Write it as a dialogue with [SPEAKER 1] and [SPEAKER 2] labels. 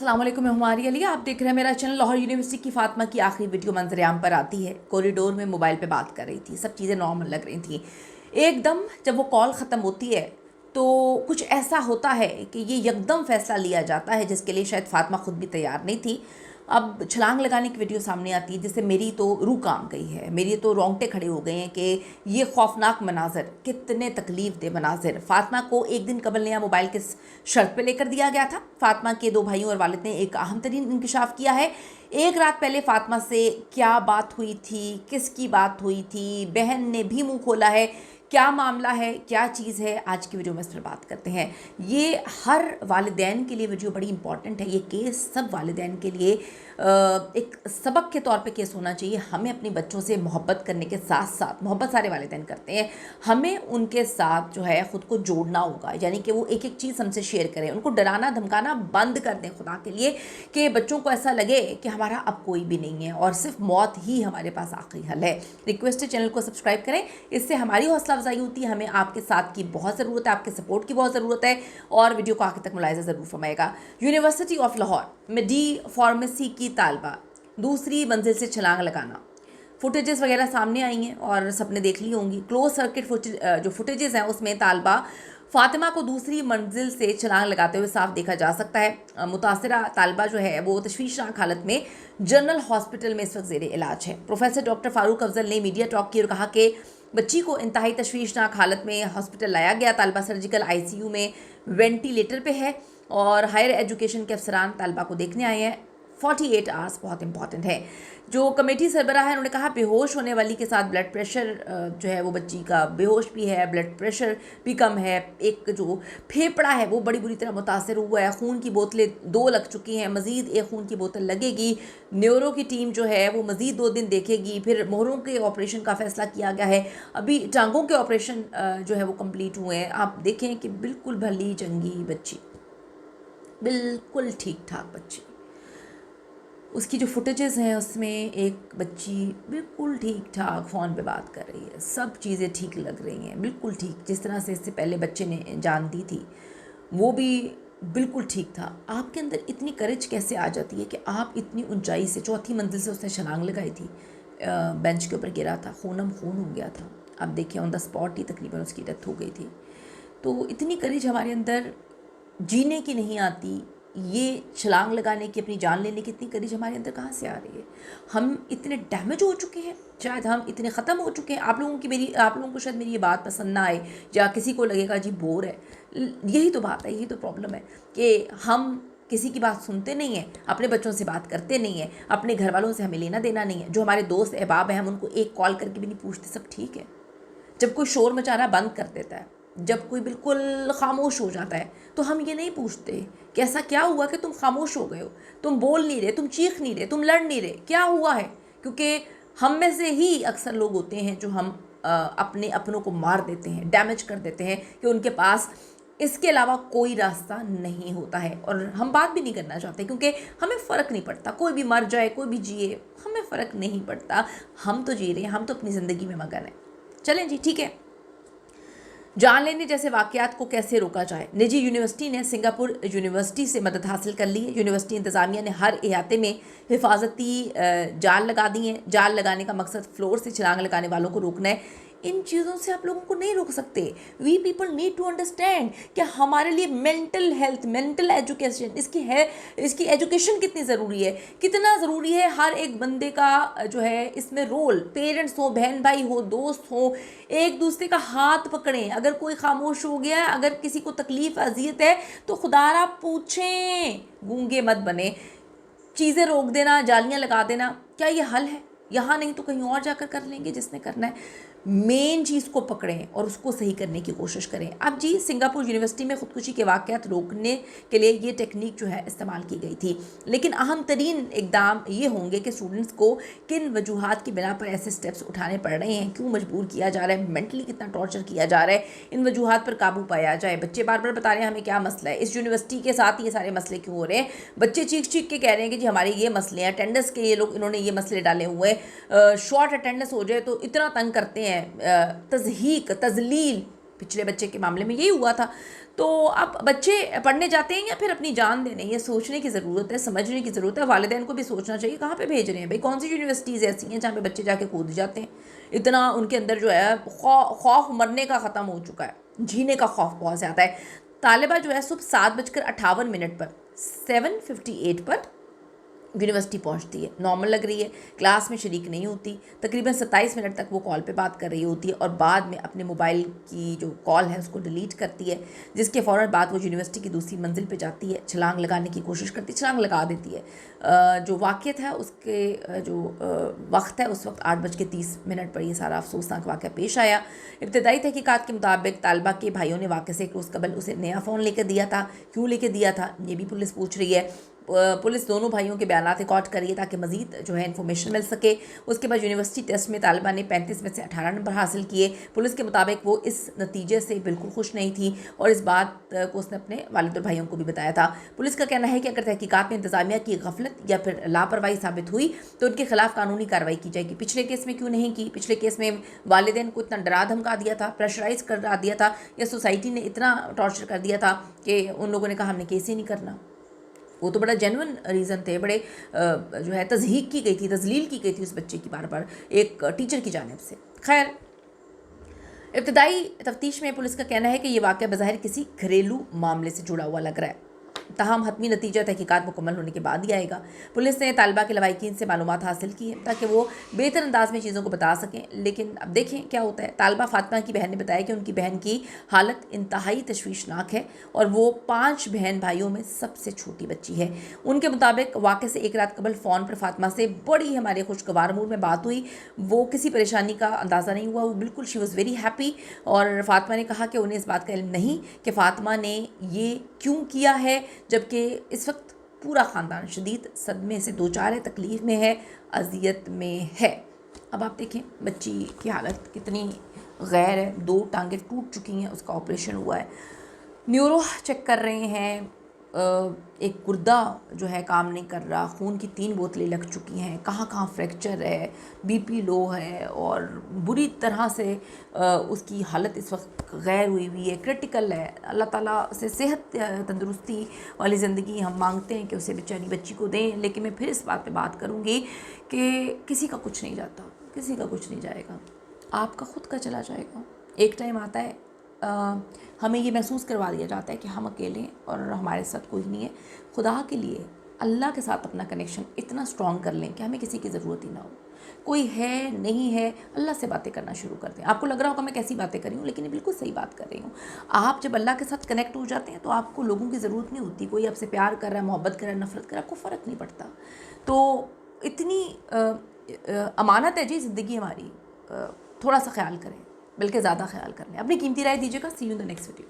[SPEAKER 1] अस्सलाम वालेकुम, मैं हुमारी अली। आप देख रहे हैं मेरा चैनल। लाहौर यूनिवर्सिटी की फ़ातिमा की आखिरी वीडियो मंजरेआम पर आती है। कॉरिडोर में मोबाइल पे बात कर रही थी, सब चीज़ें नॉर्मल लग रही थी। एकदम जब वो कॉल ख़त्म होती है तो कुछ ऐसा होता है कि ये यकदम फ़ैसला लिया जाता है जिसके लिए शायद फ़ातिमा खुद भी तैयार नहीं थी। अब छलांग लगाने की वीडियो सामने आती है जिससे मेरी तो रूह काम गई है, मेरी तो रोंगटे खड़े हो गए हैं कि ये खौफनाक मनाजर, कितने तकलीफ दे मनाजिर। फ़ातिमा को एक दिन कबल नया मोबाइल किस शर्त पे लेकर दिया गया था। फ़ातिमा के दो भाइयों और वालिद ने एक अहम तरीन इंकशाफ किया है। एक रात पहले फ़ातिमा से क्या बात हुई थी, किसकी बात हुई थी, बहन ने भी मुंह खोला है, क्या मामला है, क्या चीज़ है, आज की वीडियो में इस पर बात करते हैं। ये हर वालिदैन के लिए वीडियो बड़ी इंपॉर्टेंट है। ये केस सब वालिदैन के लिए एक सबक के तौर पे केस होना चाहिए। हमें अपने बच्चों से मोहब्बत करने के साथ साथ, मोहब्बत सारे वालिदैन करते हैं, हमें उनके साथ जो है ख़ुद को जोड़ना होगा, यानी कि वो एक एक चीज़ हमसे शेयर करें। उनको डराना धमकाना बंद कर दें खुदा के लिए, कि बच्चों को ऐसा लगे कि हमारा अब कोई भी नहीं है और सिर्फ मौत ही हमारे पास आखिरी हल है। रिक्वेस्ट है चैनल को सब्सक्राइब करें, इससे हमारी हौसला अफजाई होती है। हमें आपके साथ की बहुत ज़रूरत है, आपके सपोर्ट की बहुत ज़रूरत है, और वीडियो को आखिर तक मुलाहिजा ज़रूर फरमाएगा। यूनिवर्सिटी ऑफ लाहौर में डी फार्मेसी की तालबा दूसरी मंजिल से छलांग लगाना, फुटेजेस वगैरह सामने आई हैं और सबने देख ली होंगी। क्लोज सर्किट जो फुटेजेस हैं उसमें तालबा फ़ातिमा को दूसरी मंजिल से छलांग लगाते हुए साफ देखा जा सकता है। मुतासरा तालबा जो है वो तशवीशनाक हालत में जनरल हॉस्पिटल में इस वक्त ज़ेरे इलाज है। प्रोफेसर डॉक्टर फ़ारूक अफजल ने मीडिया टॉक की और कहा कि बच्ची को इंतहाई तशवीशनाक हालत में हॉस्पिटल लाया गया। तालबा सर्जिकल ICU में वेंटिलेटर पे है और हायर एजुकेशन के अफसरान तालबा को देखने आए हैं। 48 आवर्स बहुत इंपॉर्टेंट है। जो कमेटी सरबराह है उन्होंने कहा बेहोश होने वाली के साथ ब्लड प्रेशर जो है वो बच्ची का बेहोश भी है, ब्लड प्रेशर भी कम है, एक जो फेफड़ा है वो बड़ी बुरी तरह मुतासर हुआ है, खून की बोतलें 2 लग चुकी हैं, मज़ीद एक खून की बोतल लगेगी। न्यूरो की टीम जो है वो मज़ीद 2 दिन देखेगी। फिर मोहरों के ऑपरेशन का फ़ैसला किया गया है। अभी टांगों के ऑपरेशन जो है वो कम्प्लीट हुए हैं। आप देखें कि बिल्कुल भली चंगी बच्ची, बिल्कुल ठीक ठाक बच्ची। उसकी जो फुटेजेस हैं उसमें एक बच्ची बिल्कुल ठीक ठाक फ़ोन पे बात कर रही है, सब चीज़ें ठीक लग रही हैं, बिल्कुल ठीक, जिस तरह से इससे पहले बच्चे ने जान दी थी वो भी बिल्कुल ठीक था। आपके अंदर इतनी करेज कैसे आ जाती है कि आप इतनी ऊंचाई से, चौथी मंजिल से उसने छलांग लगाई थी, बेंच के ऊपर गिरा था, खूनम खून हो गया था। अब देखिए ऑन द स्पॉट ही तकरीबन उसकी डेथ हो गई थी। तो इतनी करेज हमारे अंदर जीने की नहीं आती, ये छलांग लगाने की, अपनी जान लेने की इतनी करेज हमारे अंदर कहाँ से आ रही है? हम इतने डैमेज हो चुके हैं, शायद हम इतने ख़त्म हो चुके हैं। आप लोगों को शायद मेरी ये बात पसंद ना आए, या किसी को लगेगा जी बोर है। यही तो बात है, यही तो प्रॉब्लम है कि हम किसी की बात सुनते नहीं हैं, अपने बच्चों से बात करते नहीं हैं, अपने घर वालों से हमें लेना देना नहीं है। जो हमारे दोस्त अहबाब हैं हम उनको एक कॉल करके भी नहीं पूछते सब ठीक है। जब कोई शोर मचाना बंद कर देता है, जब कोई बिल्कुल खामोश हो जाता है, तो हम ये नहीं पूछते कि ऐसा क्या हुआ कि तुम खामोश हो गए हो, तुम बोल नहीं रहे, तुम चीख नहीं रहे, तुम लड़ नहीं रहे, क्या हुआ है? क्योंकि हम में से ही अक्सर लोग होते हैं जो हम अपने अपनों को मार देते हैं, डैमेज कर देते हैं, कि उनके पास इसके अलावा कोई रास्ता नहीं होता है। और हम बात भी नहीं करना चाहते क्योंकि हमें फ़र्क नहीं पड़ता, कोई भी मर जाए, कोई भी जिए, हमें फ़र्क नहीं पड़ता। हम तो जी रहे हैं, हम तो अपनी ज़िंदगी में मगन हैं। चलें जी, ठीक है। जान लेने जैसे वाक़यात को कैसे रोका जाए? निजी यूनिवर्सिटी ने सिंगापुर यूनिवर्सिटी से मदद हासिल कर ली है। यूनिवर्सिटी इंतज़ामिया ने हर इलाके में हिफाजती जाल लगा दी हैं। जाल लगाने का मकसद फ्लोर से छलांग लगाने वालों को रोकना है। इन चीज़ों से आप लोगों को नहीं रोक सकते। We people need to understand कि हमारे लिए मेंटल हेल्थ, मेंटल एजुकेशन, इसकी एजुकेशन कितनी ज़रूरी है, कितना ज़रूरी है। हर एक बंदे का जो है इसमें रोल, पेरेंट्स हो, बहन भाई हो, दोस्त हो, एक दूसरे का हाथ पकड़ें। अगर कोई खामोश हो गया, अगर किसी को तकलीफ़ अजियत है तो खुदारा पूछें, गूंगे मत बने। चीज़ें रोक देना, जालियाँ लगा देना, क्या ये हल है? यहाँ नहीं तो कहीं और जाकर कर लेंगे जिसने करना है। मेन चीज़ को पकड़ें और उसको सही करने की कोशिश करें। अब जी, सिंगापुर यूनिवर्सिटी में ख़ुदकुशी के वाक़यात रोकने के लिए ये टेक्निक जो है इस्तेमाल की गई थी, लेकिन अहम तरीन इकदाम ये होंगे कि स्टूडेंट्स को किन वजूहात की बिना पर ऐसे स्टेप्स उठाने पड़ रहे हैं, क्यों मजबूर किया जा रहा है, मेंटली कितना टॉर्चर किया जा रहा है, इन वजूहात पर काबू पाया जाए। बच्चे बार बार बता रहे हैं हमें क्या मसला है, इस यूनिवर्सिटी के साथ ये सारे मसले क्यों हो रहे हैं। बच्चे चीख चीख के कह रहे हैं कि जी हमारे ये मसले हैं, अटेंडेंस के ये लोग, इन्होंने ये मसले डाले हुए हैं, शॉर्ट अटेंडेंस हो जाए तो इतना तंग करते हैं, तज़हीक, तज़लील। पिछले बच्चे के मामले में यही हुआ था। तो अब बच्चे पढ़ने जाते हैं या फिर अपनी जान देने, ये सोचने की ज़रूरत है, समझने की ज़रूरत है। वालिदैन को भी सोचना चाहिए कहाँ पे भेज रहे हैं भाई, कौन सी यूनिवर्सिटीज़ ऐसी हैं जहाँ पे बच्चे जाके कूद जाते हैं। इतना उनके अंदर जो है खौफ मरने का ख़त्म हो चुका है, जीने का खौफ बहुत ज़्यादा है। तालिबा जो है सुबह 7:58 पर 7:58 पर यूनिवर्सिटी पहुंचती है, नॉर्मल लग रही है, क्लास में शरीक नहीं होती, तकरीबन 27 मिनट तक वो कॉल पे बात कर रही होती है और बाद में अपने मोबाइल की जो कॉल है उसको डिलीट करती है, जिसके फ़ौरन बाद वो यूनिवर्सिटी की दूसरी मंजिल पे जाती है, छलांग लगाने की कोशिश करती है, छलांग लगा देती है। जो वाक़या था उसके जो वक्त है उस वक्त 8:30 पर ये सारा अफसोसनाक वाक़या पेश आया। इब्तदाई तहकीकात के मुताबिक तालिबा के भाइयों ने वाक़े से एक रोज़ कबल उसे नया फ़ोन लेकर दिया था, क्यों लेकर दिया था ये भी पुलिस पूछ रही है। पुलिस दोनों भाइयों के बयान रिकॉर्ड करिए ताकि मजीद जो है इन्फॉर्मेशन मिल सके। उसके बाद यूनिवर्सिटी टेस्ट में तालिबा ने 35 में से 18 नंबर हासिल किए। पुलिस के मुताबिक वो इस नतीजे से बिल्कुल खुश नहीं थी और इस बात को उसने अपने वालिद और भाइयों को भी बताया था। पुलिस का कहना है कि अगर तहकीकात में इंतजामिया की गफलत या फिर लापरवाही साबित हुई तो उनके खिलाफ कानूनी कार्रवाई की जाएगी। पिछले केस में क्यों नहीं की? पिछले केस में वालिदैन को इतना डरा धमका दिया था, प्रेशराइज कर दिया था, या सोसाइटी ने इतना टॉर्चर कर दिया था कि उन लोगों ने कहा हमने केस ही नहीं करना। वो तो बड़ा जेन्युइन रीज़न थे, बड़े जो है तज़हीक की गई थी, तज़लील की गई थी उस बच्चे की बार बार एक टीचर की जानिब से। खैर, इब्तदाई तफ्तीश में पुलिस का कहना है कि ये वाक़या बज़ाहिर किसी घरेलू मामले से जुड़ा हुआ लग रहा है, तहम हतमी नतीजा तहकीकात मुकम्मल होने के बाद ही आएगा। पुलिस ने तालिबा के लवाहिकीन से मालूमात हासिल की है ताकि वो बेहतर अंदाज में चीज़ों को बता सकें, लेकिन अब देखें क्या होता है। तालिबा फातिमा की बहन ने बताया कि उनकी बहन की हालत इंतहाई तशवीशनाक है और वो 5 बहन भाइयों में सबसे छोटी बच्ची है। उनके मुताबिक वाक़े से एक रात कबल फ़ोन पर फातिमा से बड़ी हमारे खुशगवार मूड में बात हुई। वो किसी परेशानी का अंदाज़ा नहीं हुआ, वो बिल्कुल शी वॉज़ वेरी हैप्पी। और फातिमा ने कहा कि उन्हें इस बात का इल्म नहीं कि फातिमा ने ये क्यों किया है, जबकि इस वक्त पूरा ख़ानदान शदीद सदमे से दो चार है, तकलीफ़ में है, अजियत में है। अब आप देखें बच्ची की हालत कितनी गैर है, 2 टांगें टूट चुकी हैं, उसका ऑपरेशन हुआ है, न्यूरो चेक कर रहे हैं, एक गुर्दा जो है काम नहीं कर रहा, खून की 3 बोतलें लग चुकी हैं, कहाँ कहाँ फ्रैक्चर है, बीपी लो है और बुरी तरह से उसकी हालत इस वक्त गैर हुई हुई है, क्रिटिकल है। अल्लाह ताला से सेहत तंदुरुस्ती वाली ज़िंदगी हम मांगते हैं कि उसे बेचारी बच्ची को दें। लेकिन मैं फिर इस बात पे बात करूँगी कि किसी का कुछ नहीं जाता, किसी का कुछ नहीं जाएगा, आपका ख़ुद का चला जाएगा। एक टाइम आता है हमें ये महसूस करवा दिया जाता है कि हम अकेले हैं और हमारे साथ कोई नहीं है। खुदा के लिए अल्लाह के साथ अपना कनेक्शन इतना स्ट्रॉन्ग कर लें कि हमें किसी की ज़रूरत ही ना हो। कोई है नहीं है, अल्लाह से बातें करना शुरू कर दें। आपको लग रहा होगा मैं कैसी बातें कर रही हूँ, लेकिन ये बिल्कुल सही बात कर रही हूँ। आप जब अल्लाह के साथ कनेक्ट हो जाते हैं तो आपको लोगों की ज़रूरत नहीं होती। कोई आपसे प्यार कर रहा है, मोहब्बत कर रहा है, नफ़रत कर रहा है, आपको फ़र्क नहीं पड़ता। तो इतनी अमानत है जी ज़िंदगी हमारी, थोड़ा सा ख्याल करें, बल्कि ज़्यादा ख्याल कर लें। अपनी कीमती राय दीजिएगा। See you in the next video.